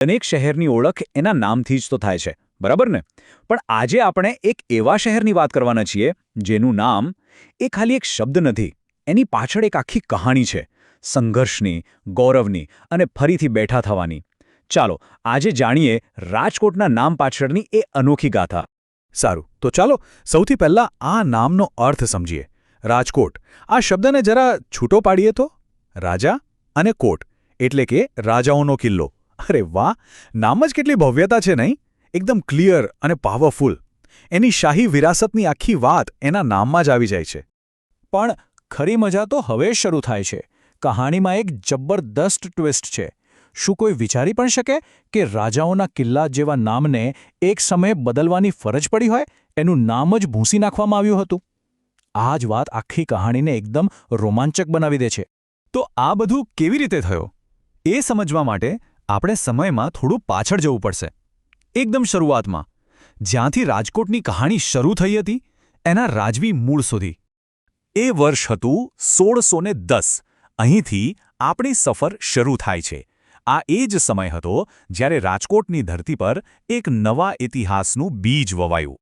દરેક શહેરની ઓળખ એના નામથી જ તો થાય છે, બરાબર ને? પણ આજે આપણે એક એવા શહેરની વાત કરવાના છીએ જેનું નામ એ ખાલી એક શબ્દ નથી, એની પાછળ એક આખી કહાણી છે, સંઘર્ષની, ગૌરવની અને ફરીથી બેઠા થવાની. ચાલો આજે જાણીએ રાજકોટના નામ પાછળની એ અનોખી ગાથા. સારું, તો ચાલો સૌથી પહેલા આ નામનો અર્થ સમજીએ. રાજકોટ, આ શબ્દને જરા છૂટો પાડીએ તો રાજા અને કોટ એટલે કે રાજાઓનો કિલ્લો. અરે વાહ, નામ જ કેટલી ભવ્યતા છે નહીં? એકદમ ક્લિયર અને પાવરફુલ. એની શાહી વિરાસતની આખી વાત એના નામમાં જ આવી જાય છે. પણ ખરી મજા તો હવે શરૂ થાય છે. કહાણીમાં એક જબરદસ્ત ટ્વિસ્ટ છે. શું કોઈ વિચારી પણ શકે કે રાજાઓના કિલ્લા જેવા નામને એક સમયે બદલવાની ફરજ પડી હોય, એનું નામ જ ભૂંસી નાખવામાં આવ્યું હતું? આ જ વાત આખી કહાણીને એકદમ રોમાંચક બનાવી દે છે. તો આ બધું કેવી રીતે થયો એ સમજવા માટે આપણે સમયમાં થોડું પાછળ જવું પડશે. એકદમ શરૂઆતમાં, જ્યાંથી રાજકોટની કહાણી શરૂ થઈ હતી એના રાજવી મૂળ સુધી. એ વર્ષ હતું 1610. અહીંથી આપણી સફર શરૂ થાય છે. આ એ જ સમય હતો જ્યારે રાજકોટની ધરતી પર એક નવા ઇતિહાસનું બીજ વવાયું.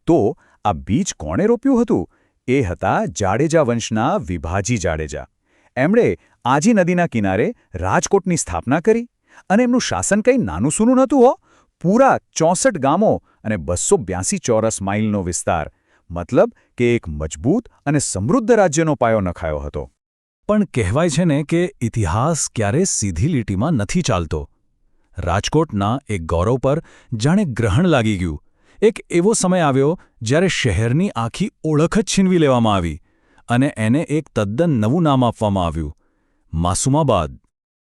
તો આ બીજ કોણે રોપ્યું હતું? એ હતા જાડેજા વંશના વિભાજી જાડેજા. એમણે આજી નદીના કિનારે રાજકોટની સ્થાપના કરી અને એમનું શાસન કંઈ નાનું સૂનું નહોતું હો. પૂરા 64 ગામો અને 282 ચોરસ માઇલનો વિસ્તાર. મતલબ કે એક મજબૂત અને સમૃદ્ધ રાજ્યનો પાયો નખાયો હતો. પણ કહેવાય છે ને કે ઇતિહાસ ક્યારે સીધી લીટીમાં નથી ચાલતો. રાજકોટના એક ગૌરવ પર જાણે ગ્રહણ લાગી ગયું. એક એવો સમય આવ્યો જ્યારે શહેરની આખી ઓળખ જ છીનવી લેવામાં આવી અને એને એક તદ્દન નવું નામ આપવામાં આવ્યું, માસુમાબાદ.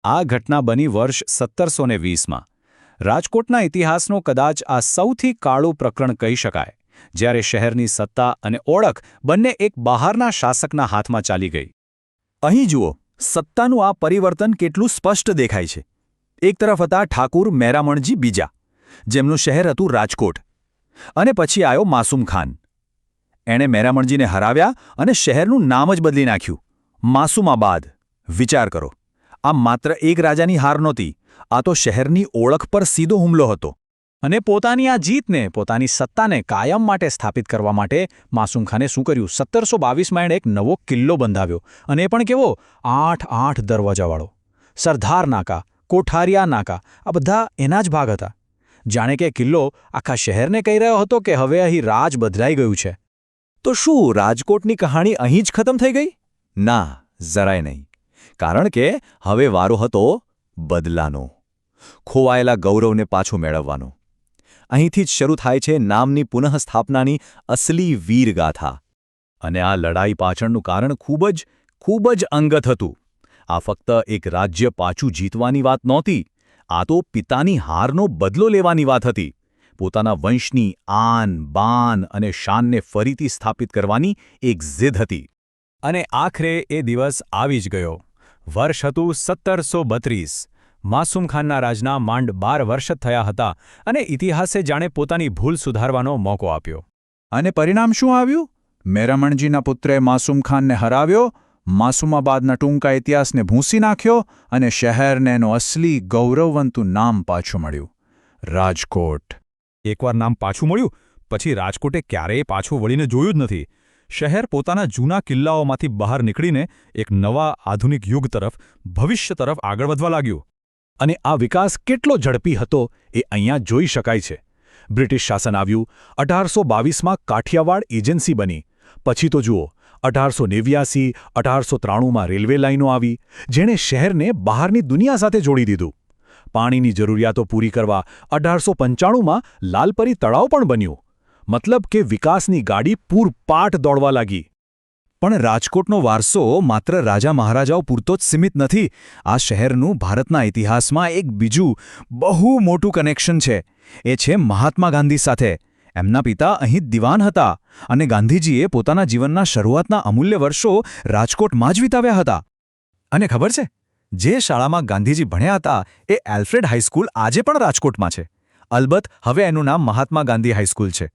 આ ઘટના બની વર્ષ 1720માં. રાજકોટના ઇતિહાસનો કદાચ આ સૌથી કાળું પ્રકરણ કહી શકાય, જ્યારે શહેરની સત્તા અને ઓળખ બંને એક બહારના શાસકના હાથમાં ચાલી ગઈ. અહીં જુઓ, સત્તાનું આ પરિવર્તન કેટલું સ્પષ્ટ દેખાય છે. એક તરફ હતા ઠાકુર મહેરામણજી બીજા, જેમનું શહેર હતું રાજકોટ. અને પછી આવ્યો માસૂમ ખાન. એણે મહેરામણજીને હરાવ્યા અને શહેરનું નામ જ બદલી નાખ્યું, માસુમાબાદ. વિચાર કરો, આ માત્ર એક રાજાની હાર નહોતી, આ તો શહેરની ઓળખ પર સીધો હુમલો હતો. અને પોતાની આ જીતને, પોતાની સત્તાને કાયમ માટે સ્થાપિત કરવા માટે માસૂમ ખાને શું કર્યું? 1722માં એણે એક નવો કિલ્લો બંધાવ્યો. અને એ પણ કેવો? 8 દરવાજાવાળો. સરદાર નાકા, કોઠારિયા નાકા, આ બધા એના જ ભાગ હતા. જાણે કે કિલ્લો આખા શહેરને કહી રહ્યો હતો કે હવે અહીં રાજ બદલાઈ ગયું છે. તો શું રાજકોટની કહાણી અહીં જ ખતમ થઈ ગઈ? ના, જરાય નહીં. કારણ કે હવે વારો હતો બદલાનો, ખોવાયેલા ગૌરવને પાછું મેળવવાનો. અહીંથી જ શરૂ થાય છે નામની પુનઃસ્થાપનાની અસલી વીરગાથા. અને આ લડાઈ પાછળનું કારણ ખૂબ જ અંગત હતું. આ ફક્ત એક રાજ્ય પાછું જીતવાની વાત નહોતી, આ તો પિતાની હારનો બદલો લેવાની વાત હતી. પોતાના વંશની આન, બાન અને શાનને ફરીથી સ્થાપિત કરવાની એક જિદ હતી. અને આખરે એ દિવસ આવી જ ગયો. વર્ષ હતું 1732. માસૂમ ખાનના રાજના માંડ 12 વર્ષ જ થયા હતા અને ઇતિહાસે જાણે પોતાની ભૂલ સુધારવાનો મોકો આપ્યો. અને પરિણામ શું આવ્યું? મહેરામણજીના પુત્રે માસૂમ ખાનને હરાવ્યો, માસુમાબાદના ટૂંકા ઇતિહાસને ભૂંસી નાખ્યો અને શહેરને એનું અસલી ગૌરવવંતું નામ પાછું મળ્યું, રાજકોટ. એકવાર નામ પાછું મળ્યું પછી રાજકોટે ક્યારેય પાછું વળીને જોયું જ નથી. શહેર પોતાના જૂના કિલ્લાઓમાંથી બહાર નીકળીને એક નવા આધુનિક યુગ તરફ, ભવિષ્ય તરફ આગળ વધવા લાગ્યું. અને આ વિકાસ કેટલો ઝડપી હતો એ અહીંયા જોઈ શકાય છે. બ્રિટિશ શાસન આવ્યું. 1822માં કાઠિયાવાડ એજન્સી બની. પછી તો જુઓ, 1889, 1893માં રેલવે લાઇનો આવી, જેણે શહેરને બહારની દુનિયા સાથે જોડી દીધું. પાણીની જરૂરિયાતો પૂરી કરવા 1895માં લાલપરી તળાવ પણ બન્યું. મતલબ કે વિકાસની ગાડી પૂરપાટ દોડવા લાગી. પણ રાજકોટનો વારસો માત્ર રાજા મહારાજાઓ પૂરતો જ સીમિત નથી. આ શહેરનું ભારતના ઇતિહાસમાં એક બીજું બહુ મોટું કનેક્શન છે. એ છે મહાત્મા ગાંધી સાથે. એમના પિતા અહીં દિવાન હતા અને ગાંધીજીએ પોતાના જીવનના શરૂઆતના અમૂલ્ય વર્ષો રાજકોટમાં જ વિતાવ્યા હતા. અને ખબર છે, જે શાળામાં ગાંધીજી ભણ્યા હતા એ એલ્ફ્રેડ હાઈસ્કૂલ આજે પણ રાજકોટમાં છે. અલબત્ત હવે એનું નામ મહાત્મા ગાંધી હાઈસ્કૂલ છે.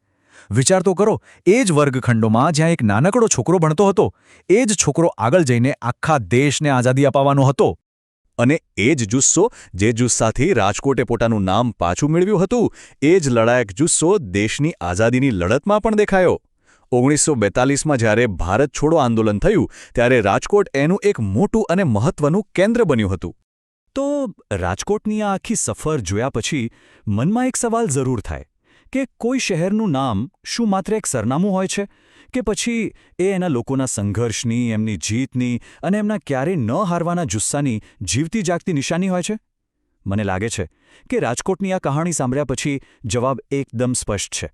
વિચાર તો કરો, એ જ વર્ગખંડોમાં જ્યાં એક નાનકડો છોકરો ભણતો હતો, એ જ છોકરો આગળ જઈને આખા દેશને આઝાદી અપાવવાનો હતો. અને એ જ જુસ્સો જે જુસ્સાથી રાજકોટે પોતાનું નામ પાછું મેળવ્યું હતું એ જ લડાયક જુસ્સો દેશની આઝાદીની લડતમાં પણ દેખાયો 1942માં જ્યારે ભારત છોડો આંદોલન થયું ત્યારે રાજકોટ એનું એક મોટું અને મહત્વનું કેન્દ્ર બન્યું હતું. તો રાજકોટની આ આખી સફર જોયા પછી મનમાં એક સવાલ જરૂર થાય કે કોઈ શહેરનું નામ શું માત્ર એક સરનામું હોય છે કે પછી એ એના લોકોના સંઘર્ષની, એમની જીતની અને એમના ક્યારેય ન હારવાના જુસ્સાની જીવતી જાગતી નિશાની હોય છે? મને લાગે છે કે રાજકોટની આ કહાણી સાંભળ્યા પછી જવાબ એકદમ સ્પષ્ટ છે.